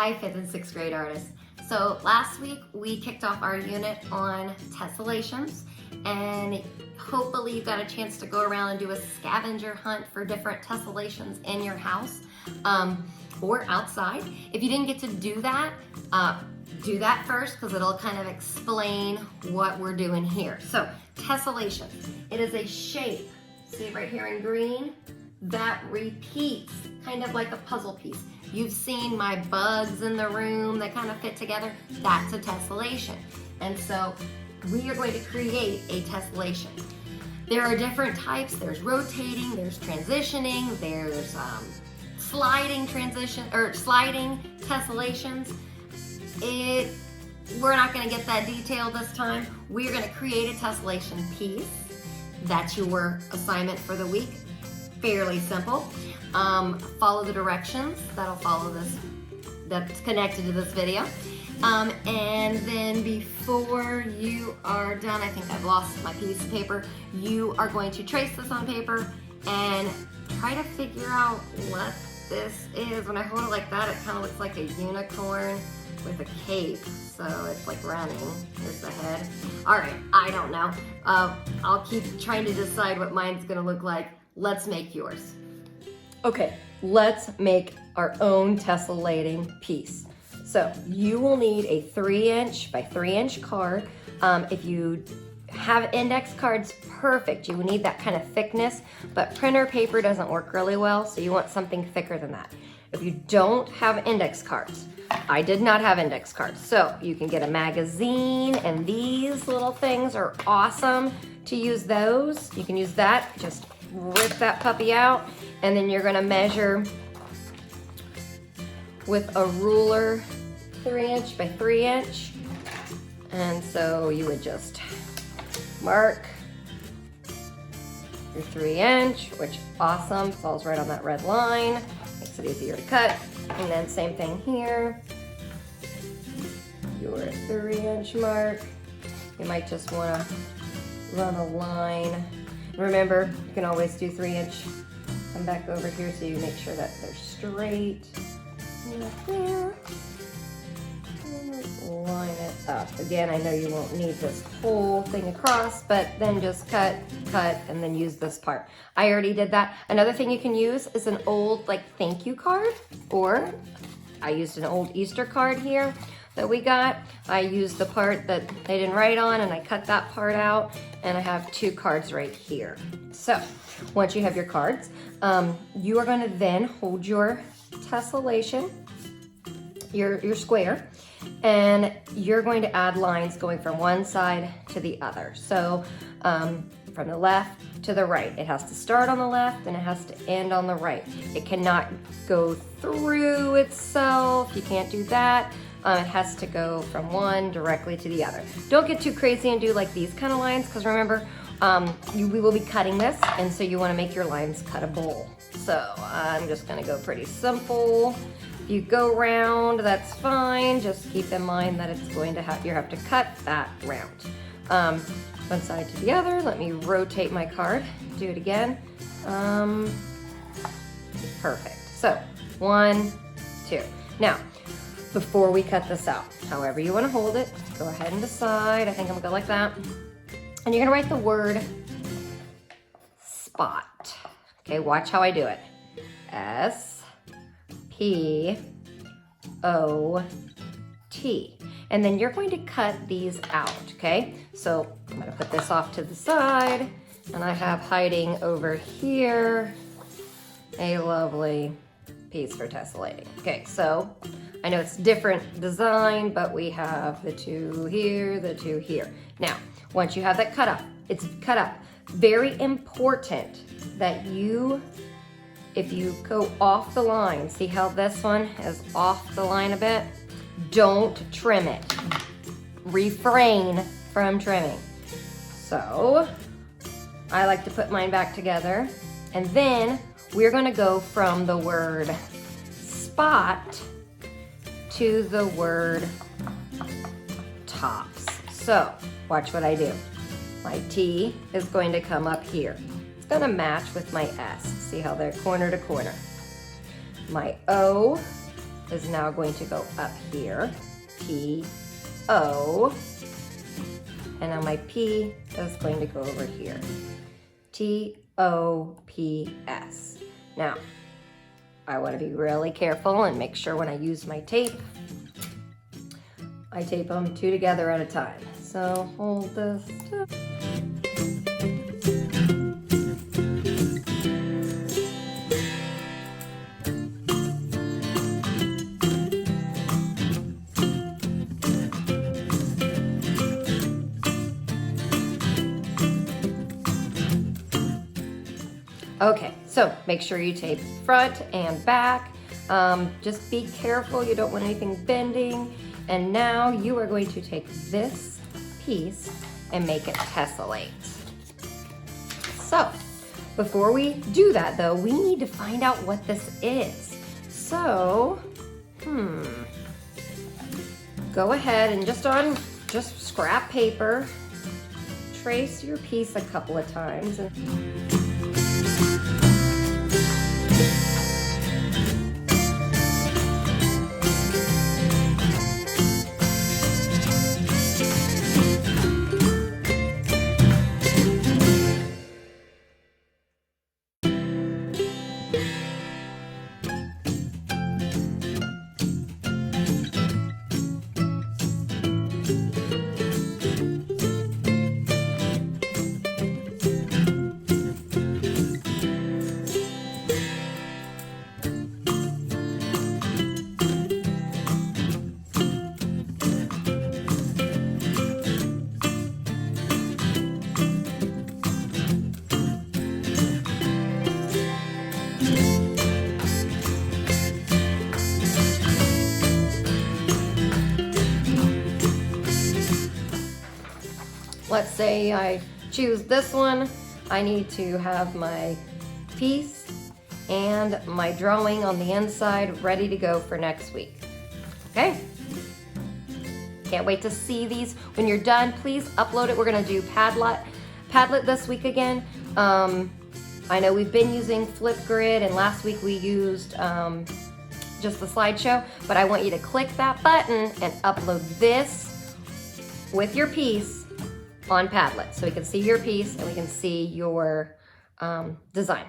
Hi, 5th and 6th grade artists. So last week we kicked off our unit on tessellations, and hopefully you got a chance to go around and do a scavenger hunt for different tessellations in your house or outside. If you didn't get to do that first because it'll kind of explain what we're doing here. So tessellation, it is a shape, see right here in green, that repeats kind of like a puzzle piece. You've seen my bugs in the room that kind of fit together. That's a tessellation. And so we are going to create a tessellation. There are different types. There's rotating, there's transitioning, there's sliding tessellations. We're not going to get that detail this time. We're going to create a tessellation piece. That's your assignment for the week. Fairly simple. Follow the directions that'll follow this, that's connected to this video. And then before you are done, I think I've lost my piece of paper, you are going to trace this on paper and try to figure out what this is. When I hold it like that, it kind of looks like a unicorn with a cape. So it's like running. Here's the head. All right, I don't know. I'll keep trying to decide what mine's gonna look like. Let's make yours. Okay, let's make our own tessellating piece. So you will need a 3" by 3" card. If you have index cards, perfect. You will need that kind of thickness, but printer paper doesn't work really well, so you want something thicker than that. If you don't have index cards, I did not have index cards, so you can get a magazine, and these little things are awesome to use those. You can use that, just rip that puppy out, and then you're gonna measure with a ruler 3" by 3". And so you would just mark your 3", which awesome, falls right on that red line, makes it easier to cut. And then same thing here, your 3" mark. You might just wanna run a line. Remember, you can always do 3". Come back over here so you make sure that they're straight. And up there. And line it up. Again, I know you won't need this whole thing across, but then just cut, and then use this part. I already did that. Another thing you can use is an old thank you card, or I used an old Easter card here that we got. I used the part that they didn't write on, and I cut that part out, and I have 2 cards right here. So once you have your cards, you are going to then hold your tessellation, your square, and you're going to add lines going from one side to the other. So from the left to the right. It has to start on the left and it has to end on the right. It cannot go through itself. You can't do that. It has to go from one directly to the other. Don't get too crazy and do like these kind of lines, because remember, we will be cutting this, and so you want to make your lines cuttable. So I'm just going to go pretty simple. If you go round, that's fine. Just keep in mind that it's going to you have to cut that round. One side to the other. Let me rotate my card. Do it again. Perfect. So 1, 2. Now, before we cut this out, however you want to hold it, go ahead and decide. I think I'm gonna go like that. And you're gonna write the word spot. Okay, watch how I do it. S-P-O-T. And then you're going to cut these out, okay? So I'm gonna put this off to the side, and I have hiding over here a lovely piece for tessellating. Okay, so I know it's different design, but we have the 2 here, the 2 here. Now, once you have that cut up, it's cut up. Very important that if you go off the line, see how this one is off the line a bit? Don't trim it. Refrain from trimming. So, I like to put mine back together, and then we're gonna go from the word spot to the word tops. So watch what I do. My T is going to come up here. It's going to match with my S. See how they're corner to corner. My O is now going to go up here, T-O, and now my P is going to go over here, T-O-P-S. Now, I want to be really careful and make sure when I use my tape, I tape them 2 together at a time. So hold this down. Okay, so make sure you tape front and back. Just be careful, you don't want anything bending. And now you are going to take this piece and make it tessellate. So, before we do that though, we need to find out what this is. So, go ahead and just scrap paper, trace your piece a couple of times. Let's say I choose this one. I need to have my piece and my drawing on the inside ready to go for next week. Okay? Can't wait to see these. When you're done, please upload it. We're gonna do Padlet this week again. I know we've been using Flipgrid, and last week we used just the slideshow, but I want you to click that button and upload this with your piece on Padlet so we can see your piece and we can see your design.